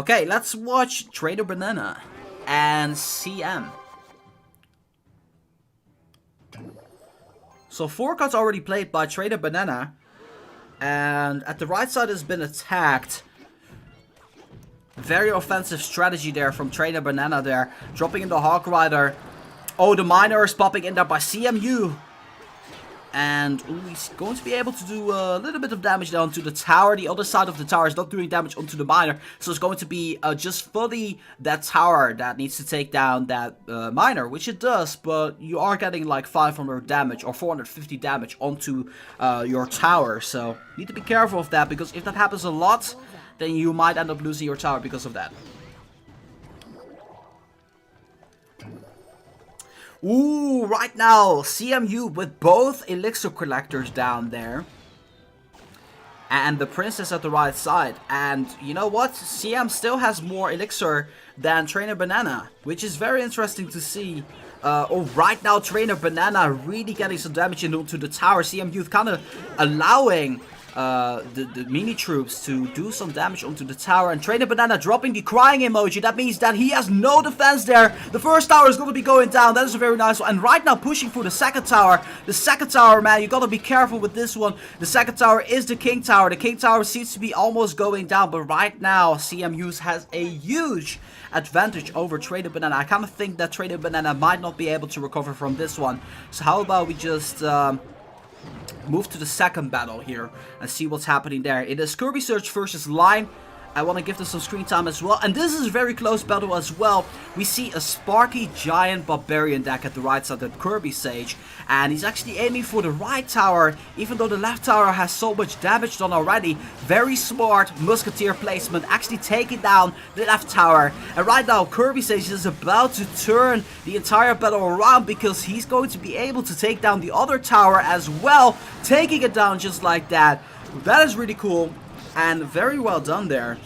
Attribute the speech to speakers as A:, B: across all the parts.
A: Okay, let's watch Trader Banana and CM. So 4 cards already played by Trader Banana. And at the right side has been attacked. Very offensive strategy there from Trader Banana there. Dropping in the Hawk Rider. Oh, the Miner is popping in there by CMU. And he's going to be able to do a little bit of damage down to the tower. The other side of the tower is not doing damage onto the Miner. So it's going to be just fully that tower that needs to take down that Miner. Which it does, but you are getting like 500 damage or 450 damage onto your tower. So you need to be careful of that, because if that happens a lot, then you might end up losing your tower because of that. Ooh, right now, CMU with both Elixir Collectors down there. And the Princess at the right side. And you know what? CM still has more Elixir than Trainer Banana, which is very interesting to see. Oh, right now, Trainer Banana really getting some damage into the tower. CMU kind of allowing the mini troops to do some damage onto the tower, and Trainer Banana dropping the crying emoji. That means that he has no defense there. The first tower is going to be going down. That is a very nice one. And right now pushing for the second tower. The second tower, man, you got to be careful with this one. The second tower is the King Tower. The King Tower seems to be almost going down, but right now CMU has a huge advantage over Trader Banana. I kind of think that Trader Banana might not be able to recover from this one. So how about we just move to the second battle here and see what's happening there. It is Kirby Surge versus Lime. I want to give this some screen time as well. And this is a very close battle as well. We see a Sparky Giant Barbarian deck at the right side of Kirby Sage. And he's actually aiming for the right tower, even though the left tower has so much damage done already. Very smart Musketeer placement, actually taking down the left tower. And right now Kirby Sage is about to turn the entire battle around, because he's going to be able to take down the other tower as well. Taking it down just like that. That is really cool. And very well done there.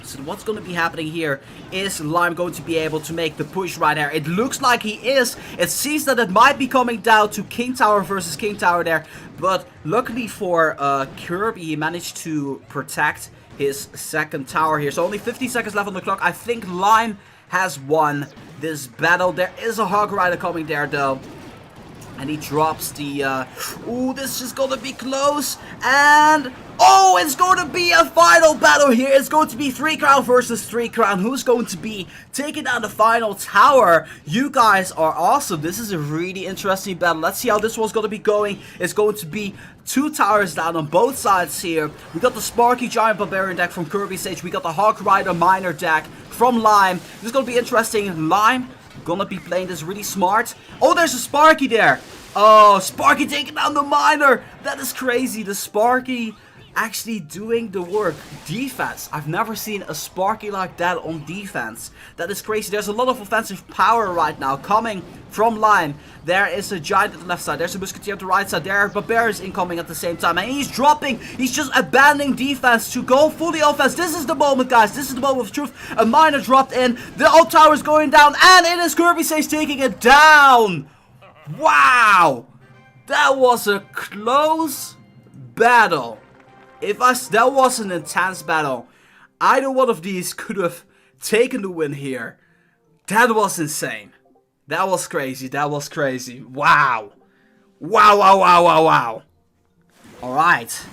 A: So what's going to be happening here? Is Lime going to be able to make the push right there? It looks like he is. It seems that it might be coming down to King Tower versus King Tower there. But luckily for Kirby, he managed to protect his second tower here. So only 50 seconds left on the clock. I think Lime has won this battle. There is a Hog Rider coming there though. And he drops the, ooh, this is gonna be close. And, oh, it's going to be a final battle here. It's going to be 3 Crown versus 3 Crown. Who's going to be taking down the final tower? You guys are awesome. This is a really interesting battle. Let's see how this one's going to be going. It's going to be 2 towers down on both sides here. We got the Sparky Giant Barbarian deck from Kirby Sage. We got the Hawk Rider Miner deck from Lime. This is going to be interesting. Lime gonna be playing this really smart. Oh, there's a Sparky there. Oh, Sparky taking down the Miner. That is crazy. The Sparky actually doing the work. Defense. I've never seen a Sparky like that on defense. That is crazy. There's a lot of offensive power right now coming from Lime. There is a Giant at the left side. There's a Musketeer at the right side. There are Barbarians incoming at the same time. And he's dropping. He's just abandoning defense to go fully offense. This is the moment, guys. This is the moment of truth. A Miner dropped in. The old tower is going down. And it is Kirby Sage taking it down. Wow. That was a close battle. That was an intense battle. Either one of these could have taken the win here. That was insane. That was crazy. That was crazy. Wow. Wow, wow, wow, wow, wow. Alright.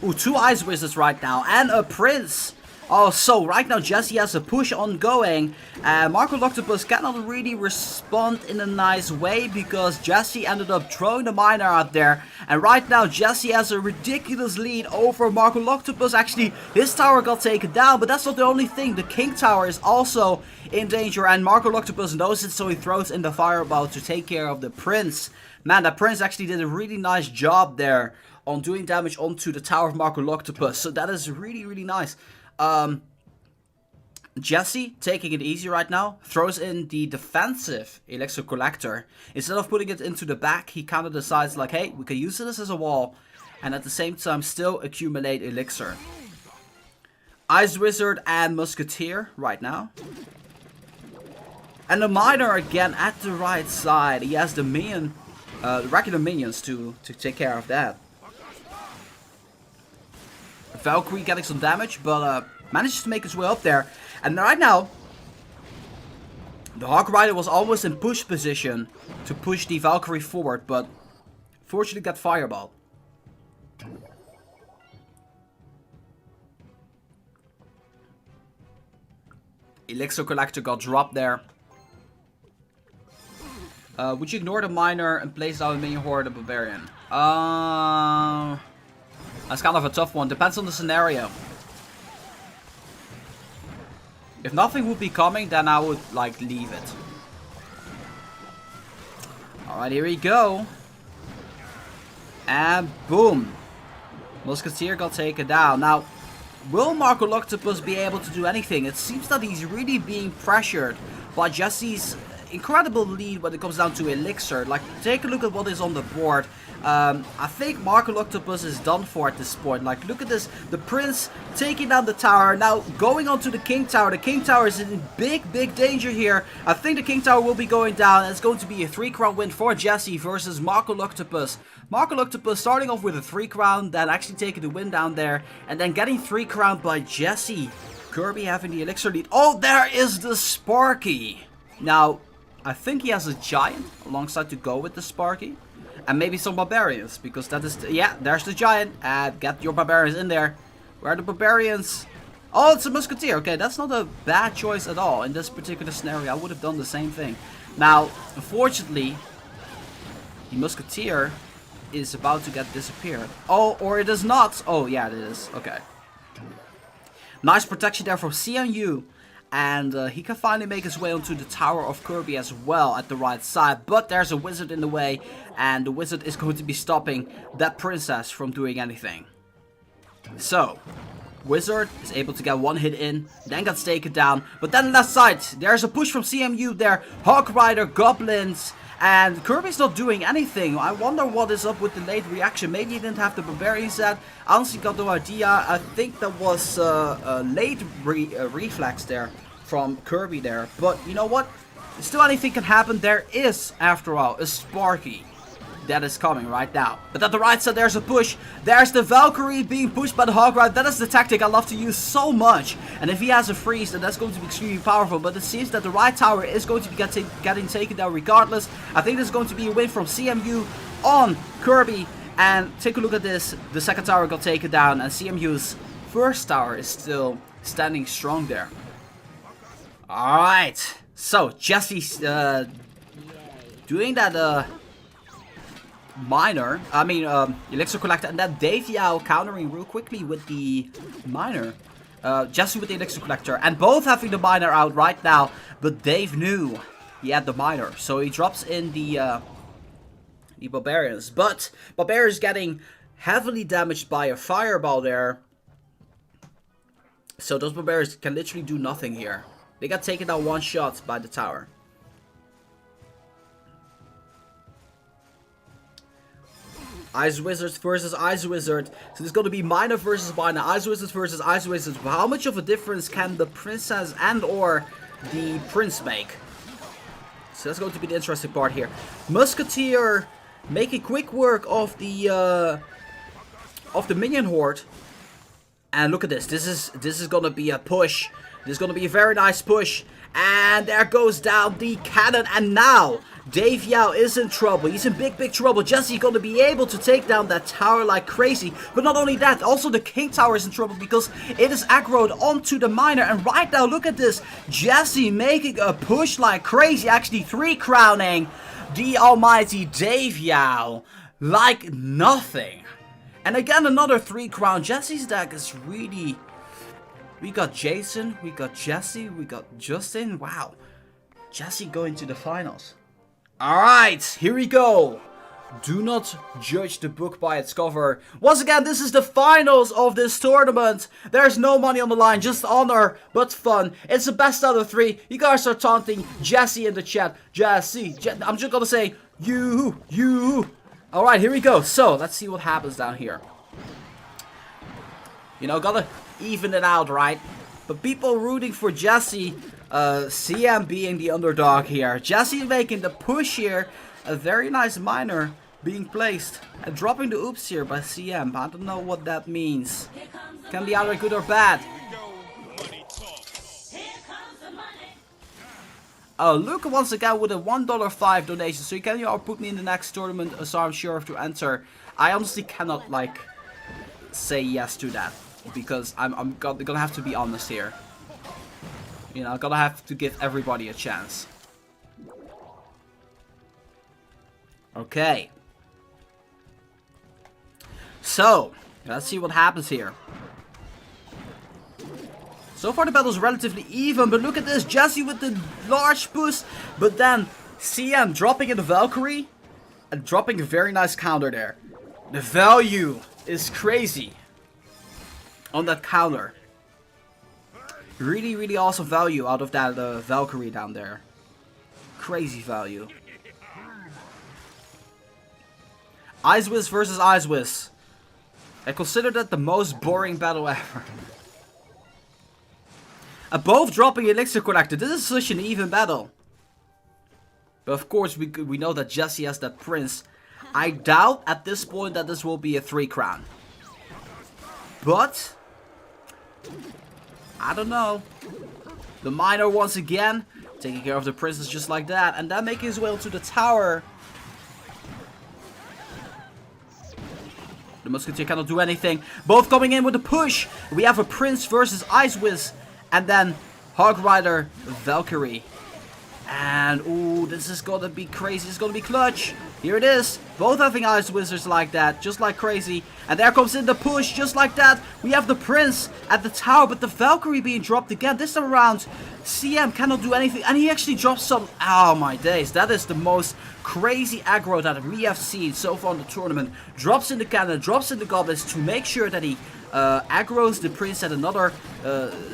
A: Ooh, 2 Ice Wizards right now. And a Prince. Oh, so right now Jesse has a push ongoing. Marco Loctopus cannot really respond in a nice way, because Jesse ended up throwing the Miner out there. And right now Jesse has a ridiculous lead over Marco Loctopus. Actually, his tower got taken down, but that's not the only thing. The King Tower is also in danger, and Marco Loctopus knows it, so he throws in the Fireball to take care of the Prince. Man, that Prince actually did a really nice job there on doing damage onto the tower of Marco Loctopus. So that is really, really nice. Jesse, taking it easy right now, throws in the defensive Elixir Collector. Instead of putting it into the back, he kind of decides like, hey, we can use this as a wall, and at the same time still accumulate Elixir. Ice Wizard and Musketeer right now. And the Miner again at the right side. He has the minion, regular minions to take care of that. Valkyrie getting some damage, but Manages to make his way up there. And right now, the Hawk Rider was almost in push position to push the Valkyrie forward, but fortunately got fireball. Elixir Collector got dropped there. Would you ignore the miner and place down the minion horde the barbarian? That's kind of a tough one. Depends on the scenario. If nothing would be coming, then I would like leave it. Alright, here we go. And boom. Musketeer got taken down. Now, will Marco Octopus be able to do anything? It seems that he's really being pressured by Jesse's incredible lead when it comes down to Elixir. Like, take a look at what is on the board. I think Marco Octopus is done for at this point. Like, look at this. The Prince taking down the tower. Now, going on to the King Tower. The King Tower is in big danger here. I think the King Tower will be going down. And it's going to be a 3-crown win for Jesse versus Marco Octopus. Marco Octopus starting off with a 3-crown, then actually taking the win down there. And then getting 3-crowned by Jesse. Kirby having the Elixir lead. Oh, there is the Sparky. Now, I think he has a Giant alongside to go with the Sparky. And maybe some Barbarians, because that is... yeah, there's the Giant. And get your Barbarians in there. Where are the Barbarians? Oh, it's a Musketeer. Okay, that's not a bad choice at all in this particular scenario. I would have done the same thing. Now, unfortunately, the Musketeer is about to get disappeared. Oh, or it is not. Oh, yeah, it is. Okay. Nice protection there from CMU. And he can finally make his way onto the Tower of Kirby as well at the right side. But there's a wizard in the way. And the wizard is going to be stopping that princess from doing anything. So, wizard is able to get one hit in. Then gets taken down. But then left side, there's a push from CMU there. Hawk Rider, Goblins. And Kirby's not doing anything. I wonder what is up with the late reaction. Maybe he didn't have the Barbarian set. I honestly got no idea. I think that was a late reflex there from Kirby there. But you know what? Still anything can happen. There is, after all, a Sparky that is coming right now. But at the right side, there's a push. There's the Valkyrie being pushed by the Hawk Rider. That is the tactic I love to use so much. And if he has a freeze, then that's going to be extremely powerful. But it seems that the right tower is going to be getting taken down regardless. I think this is going to be a win from CMU on Kirby. And take a look at this. The second tower got taken down. And CMU's first tower is still standing strong there. Alright. So, Jesse's doing that... miner, Elixir Collector, and then Dave Yao countering real quickly with the miner. Jesse with the Elixir Collector, and both having the miner out right now, but Dave knew he had the miner, so he drops in the Barbarians. But Barbarians getting heavily damaged by a fireball there, so those Barbarians can literally do nothing here. They got taken down one shot by the tower. Ice Wizards versus Ice Wizard. So there's going to be Miner versus Miner. Ice Wizards versus Ice Wizards. How much of a difference can the Princess and or the Prince make? So that's going to be the interesting part here. Musketeer making quick work of the minion horde. And look at this. This is going to be a push. This is going to be a very nice push. And there goes down the cannon. And now Dave Yao is in trouble. He's in big trouble. Jesse's going to be able to take down that tower like crazy. But not only that, also the King Tower is in trouble because it is aggroed onto the miner. And right now, look at this. Jesse making a push like crazy. Actually, 3-crowning the almighty Dave Yao like nothing. And again, another 3-crown. Jesse's deck is really... We got Jason, we got Jesse, we got Justin. Wow. Jesse going to the finals. Alright, here we go. Do not judge the book by its cover. Once again, this is the finals of this tournament. There's no money on the line, just honor, but fun. It's the best out of 3. You guys are taunting Jesse in the chat. Jesse, I'm just gonna say, you. Alright, here we go. So, let's see what happens down here. You know, gotta even it out, right? But people rooting for Jesse, CM being the underdog here. Jesse making the push here. A very nice miner being placed. And dropping the oops here by CM. I don't know what that means. Can be either good or bad. Luca once again with a $1.05 donation. So you can put me in the next tournament, so I'm sure to enter. I honestly cannot like say yes to that because I'm gonna have to be honest here. You know, I'm gonna have to give everybody a chance. Okay. So let's see what happens here. So far the battle is relatively even, but look at this, Jesse with the large boost, but then CM dropping in the Valkyrie and dropping a very nice counter there. The value is crazy on that counter. Really, really awesome value out of that Valkyrie down there. Crazy value. ASUS versus ASUS. I consider that the most boring battle ever. Both dropping Elixir Collector. This is such an even battle. But of course, we know that Jesse has that Prince. I doubt at this point that this will be a 3 crown. But I don't know. The Miner once again taking care of the Princess just like that. And then making his way to the tower. The Musketeer cannot do anything. Both coming in with a push. We have a Prince versus ASUS. And then Hog Rider Valkyrie. And ooh, this is gonna be crazy. It's gonna be clutch. Here it is. Both having Ice Wizards like that, just like crazy. And there comes in the push, just like that. We have the Prince at the tower, but the Valkyrie being dropped again. This time around, CM cannot do anything. And he actually drops some. Oh my days. That is the most crazy aggro that we have seen so far in the tournament. Drops in the cannon, drops in the goblins to make sure that he aggroes the Prince at another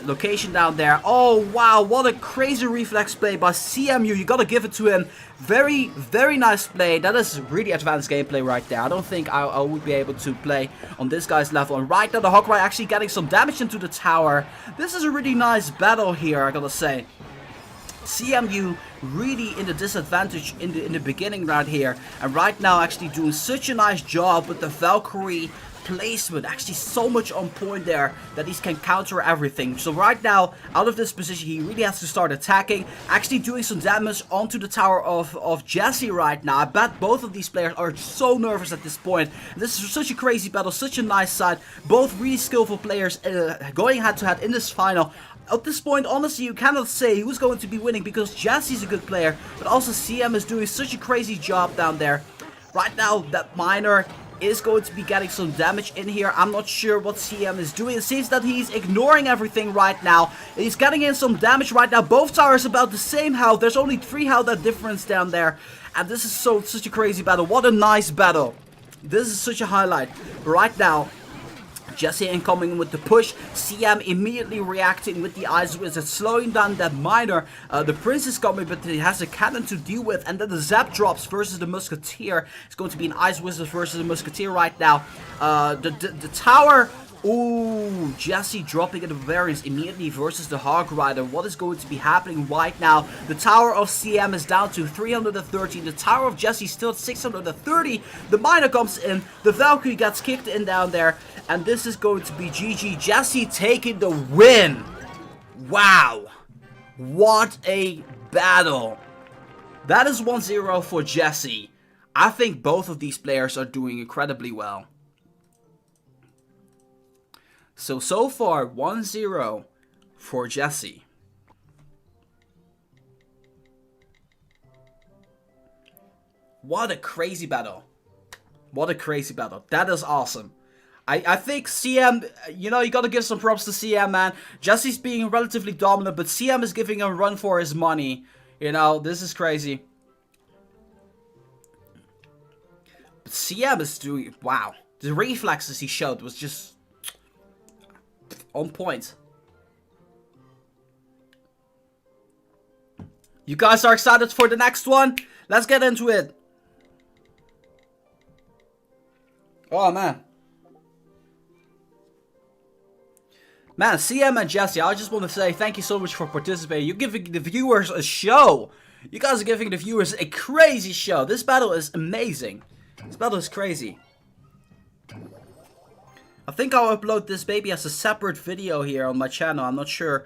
A: location down there. Oh wow, what a crazy reflex play by CMU. You gotta give it to him. Very, very nice play. That is really advanced gameplay right there. I don't think I would be able to play on this guy's level. And right now the Hawkeye actually getting some damage into the tower. This is a really nice battle here, I gotta say. CMU really in the disadvantage in the beginning right here. And right now actually doing such a nice job with the Valkyrie placement, actually so much on point there that he can counter everything. So right now, out of this position, he really has to start attacking, actually doing some damage onto the tower of Jesse right now. I bet both of these players are so nervous at this point. This is such a crazy battle, such a nice side. Both really skillful players going head to head in this final. At this point, honestly, you cannot say who's going to be winning because Jesse's a good player, but also CM is doing such a crazy job down there. Right now, that Miner is going to be getting some damage in here. I'm not sure what CM is doing. It seems that he's ignoring everything right now. He's getting in some damage right now. Both towers about the same health. There's only 3 health that difference down there. And this is such a crazy battle. What a nice battle. This is such a highlight. Right now, Jesse incoming with the push. CM immediately reacting with the Ice Wizard, slowing down that Miner. The Prince is coming, but he has a cannon to deal with. And then the Zap drops versus the Musketeer. It's going to be an Ice Wizard versus the Musketeer right now. The tower. Ooh, Jesse dropping in the variance immediately versus the Hog Rider. What is going to be happening right now? The tower of CM is down to 313. The tower of Jesse still at 630. The Miner comes in. The Valkyrie gets kicked in down there. And this is going to be GG. Jesse taking the win. Wow. What a battle. That is 1-0 for Jesse. I think both of these players are doing incredibly well. So far, 1-0 for Jesse. What a crazy battle. What a crazy battle. That is awesome. I think CM, you know, you gotta give some props to CM, man. Jesse's being relatively dominant, but CM is giving a run for his money. You know, this is crazy. But CM is doing, wow. The reflexes he showed was just on point. You guys are excited for the next one? Let's get into it. Oh, man. Man, CM and Jesse, I just want to say thank you so much for participating. You're giving the viewers a show. You guys are giving the viewers a crazy show. This battle is amazing. This battle is crazy. I think I'll upload this baby as a separate video here on my channel. I'm not sure.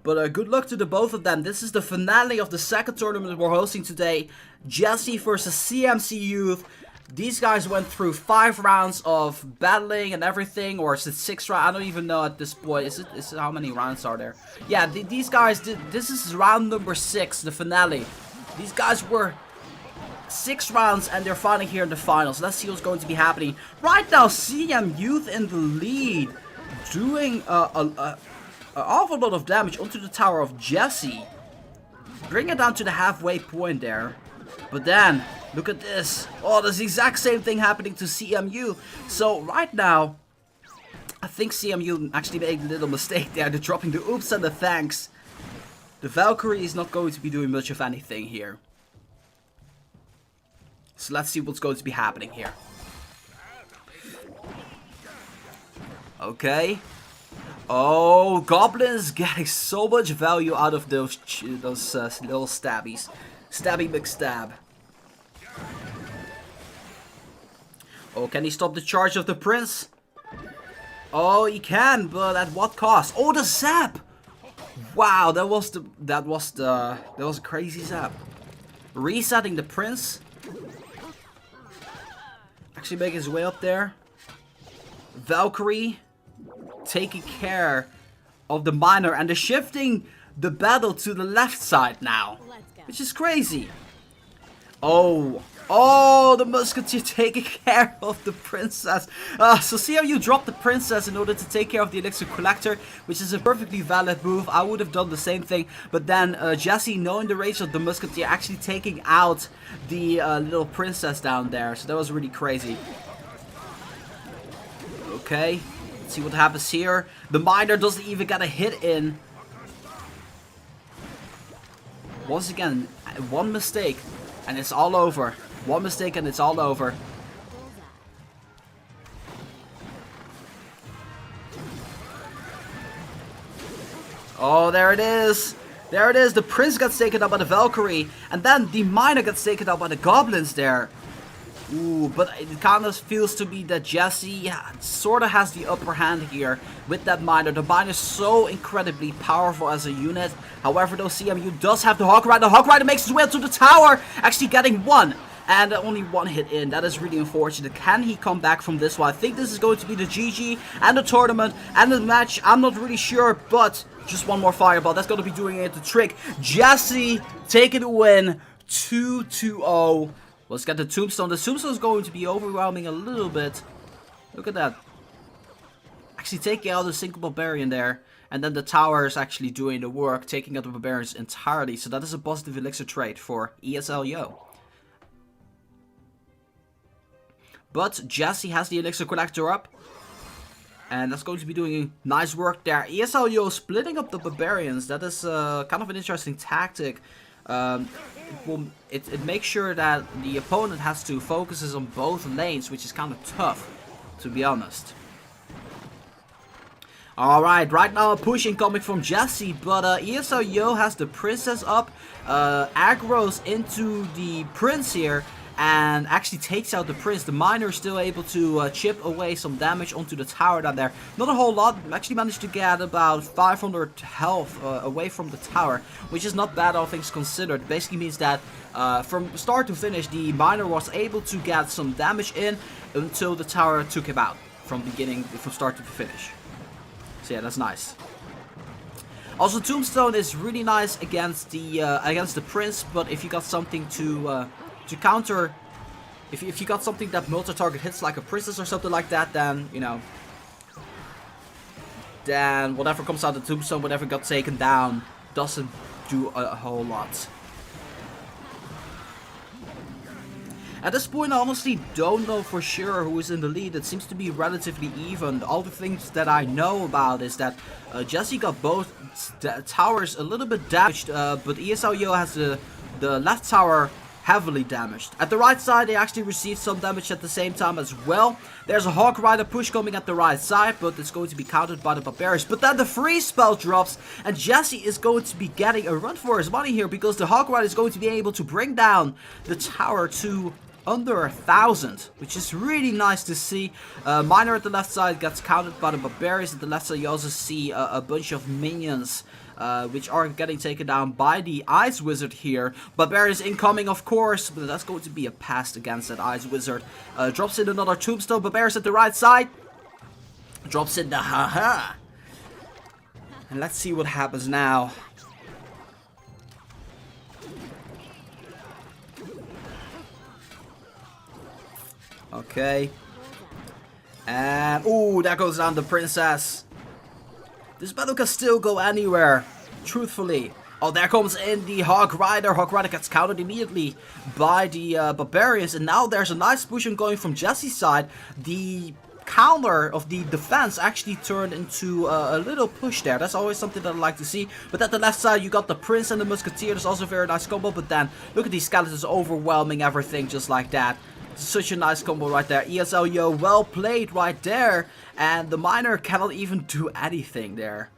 A: But good luck to the both of them. This is the finale of the second tournament we're hosting today. Jesse versus CMC Youth. These guys went through 5 rounds of battling and everything, or is it 6 rounds? I don't even know at this point. Is it how many rounds are there? Yeah, these guys did. This is round number 6, the finale. These guys were 6 rounds, and they're finally here in the finals. Let's see what's going to be happening right now. CM Youth in the lead, doing an awful lot of damage onto the tower of Jesse. Bring it down to the halfway point there, but then. Look at this. Oh, there's the exact same thing happening to CMU. So right now, I think CMU actually made a little mistake there. They're dropping the oops and the thanks. The Valkyrie is not going to be doing much of anything here. So let's see what's going to be happening here. Okay. Oh, Goblin's getting so much value out of those little stabbies. Stabby McStab. Oh, can he stop the charge of the prince? Oh, he can, but at what cost? Oh, the zap! Wow, that was a crazy zap. Resetting the prince. Actually making his way up there. Valkyrie taking care of the miner, and they're shifting the battle to the left side now, which is crazy. Oh, the musketeer taking care of the princess. So see how you drop the princess in order to take care of the elixir collector, which is a perfectly valid move. I would have done the same thing, but then Jesse, knowing the range of the musketeer, actually taking out the little princess down there. So that was really crazy. Okay, let's see what happens here. The miner doesn't even get a hit in. Once again, one mistake and it's all over. One mistake and it's all over. Oh, there it is. There it is. The prince gets taken out by the Valkyrie. And then the miner gets taken out by the goblins there. Ooh, but it kind of feels to me that Jesse sort of has the upper hand here with that miner. The miner is so incredibly powerful as a unit. However, though, CMU does have the Hawk Rider. The Hawk Rider makes his way up to the tower, actually getting one. And only one hit in. That is really unfortunate. Can he come back from this one? I think this is going to be the GG and the tournament and the match. I'm not really sure, but just one more fireball. That's going to be doing it the trick. Jesse taking the win. 2-2-0. Let's get the tombstone. The tombstone is going to be overwhelming a little bit. Look at that. Actually taking out the single barbarian there. And then the tower is actually doing the work, taking out the barbarians entirely. So that is a positive elixir trade for ESLYO. But Jesse has the elixir collector up. And that's going to be doing nice work there. ESLYO splitting up the barbarians. That is kind of an interesting tactic. It makes sure that the opponent has to focus on both lanes, which is kind of tough, to be honest. Alright, right now a push incoming from Jesse, but ESLYO has the princess up, aggroes into the prince here, and actually takes out the prince. The miner is still able to chip away some damage onto the tower down there. Not a whole lot. Actually managed to get about 500 health away from the tower, which is not bad all things considered. Basically means that from start to finish, the miner was able to get some damage in until the tower took him out from start to finish. So yeah, that's nice. Also, Tombstone is really nice against the prince, but if you got something to counter, if you got something that multi-target hits like a princess or something like that, then, you know, then whatever comes out of the Tombstone, whatever got taken down, doesn't do a whole lot. At this point, I honestly don't know for sure who is in the lead. It seems to be relatively even. All the things that I know about is that Jesse got both towers a little bit damaged, but ESLYO has the left tower heavily damaged. At the right side, they actually received some damage at the same time as well. There's a Hawk Rider push coming at the right side, but it's going to be countered by the barbarians. But then the freeze spell drops, and Jesse is going to be getting a run for his money here, because the Hawk Rider is going to be able to bring down the tower to under 1,000, which is really nice to see. Miner at the left side gets countered by the Barbarians. At the left side you also see a bunch of minions which are getting taken down by the Ice Wizard here. Barbarians incoming, of course, but that's going to be a pass against that Ice Wizard. Drops in another Tombstone. Barbarians at the right side. Drops in the haha. And let's see what happens now. Okay. And, ooh, there goes down the Princess. This battle can still go anywhere, truthfully. Oh, there comes in the Hog Rider. Hog Rider gets countered immediately by the Barbarians. And now there's a nice push going from Jesse's side. The counter of the defense actually turned into a little push there. That's always something that I like to see. But at the left side you got the Prince and the Musketeer. There's also a very nice combo. But then look at these skeletons overwhelming everything just like that. Such a nice combo right there. ESLYO, well played right there. And the Miner cannot even do anything there.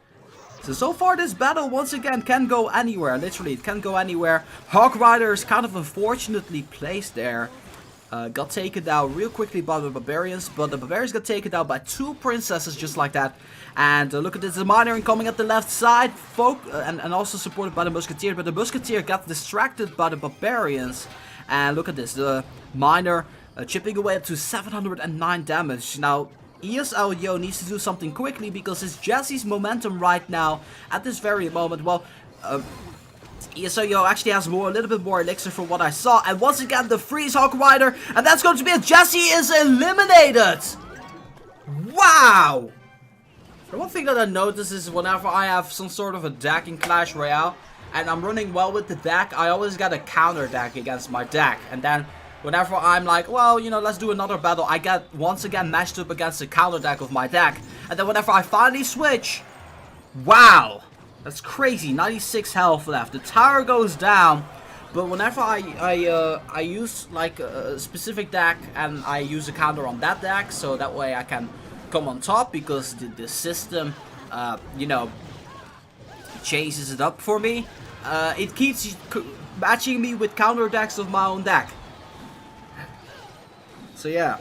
A: So far this battle once again can go anywhere. Literally, it can go anywhere. Hog Rider is kind of unfortunately placed there. Got taken down real quickly by the Barbarians. But the Barbarians got taken down by 2 Princesses just like that. And look at this, the Miner incoming at the left side. And also supported by the Musketeer. But the Musketeer got distracted by the Barbarians. And look at this, the Miner chipping away up to 709 damage. Now, ESLYO needs to do something quickly because it's Jesse's momentum right now at this very moment. Well, ESLYO actually has a little bit more elixir from what I saw. And once again, the freeze Hog Rider. And that's going to be it. Jesse is eliminated. Wow. The one thing that I notice is whenever I have some sort of a deck in Clash Royale, and I'm running well with the deck, I always got a counter deck against my deck. And then whenever I'm like, well, you know, let's do another battle, I get once again matched up against the counter deck of my deck. And then whenever I finally switch, wow, that's crazy, 96 health left. The tower goes down, but whenever I use like a specific deck and I use a counter on that deck, so that way I can come on top because the system, you know, chases it up for me. It keeps matching me with counter decks of my own deck. So yeah.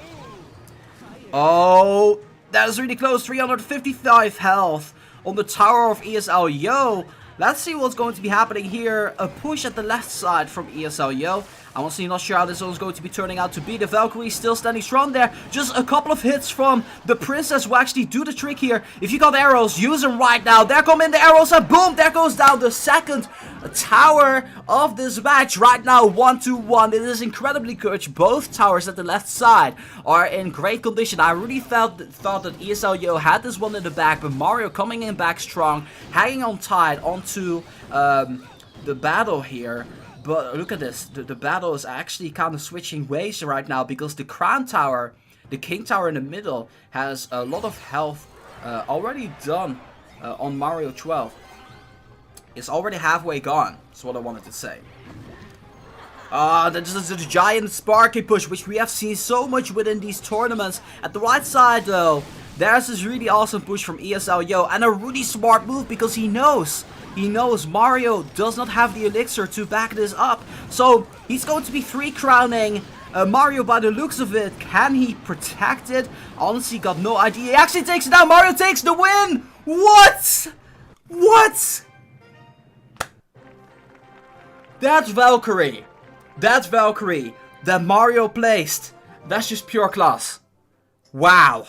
A: Oh, that is really close. 355 health on the tower of ESLYO. Let's see what's going to be happening here. A push at the left side from ESLYO. I'm honestly not sure how this one is going to be turning out to be. The Valkyrie still standing strong there. Just a couple of hits from the Princess will actually do the trick here. If you got arrows, use them right now. There come in the arrows and boom, there goes down the second tower of this match. Right now, 1-1. It is incredibly good. Both towers at the left side are in great condition. I really thought that ESLYO had this one in the back, but Mario coming in back strong, hanging on tight onto the battle here. But look at this, the battle is actually kind of switching ways right now because the Crown Tower, the King Tower in the middle, has a lot of health already done on Mario 12. It's already halfway gone, that's what I wanted to say. This is the giant Sparky push, which we have seen so much within these tournaments. At the right side though, there's this really awesome push from ESLYO and a really smart move because he knows Mario does not have the elixir to back this up. So he's going to be 3-crowning Mario by the looks of it. Can he protect it? Honestly, got no idea. He actually takes it down. Mario takes the win. What? What? That's Valkyrie. That's Valkyrie that Mario placed. That's just pure class. Wow.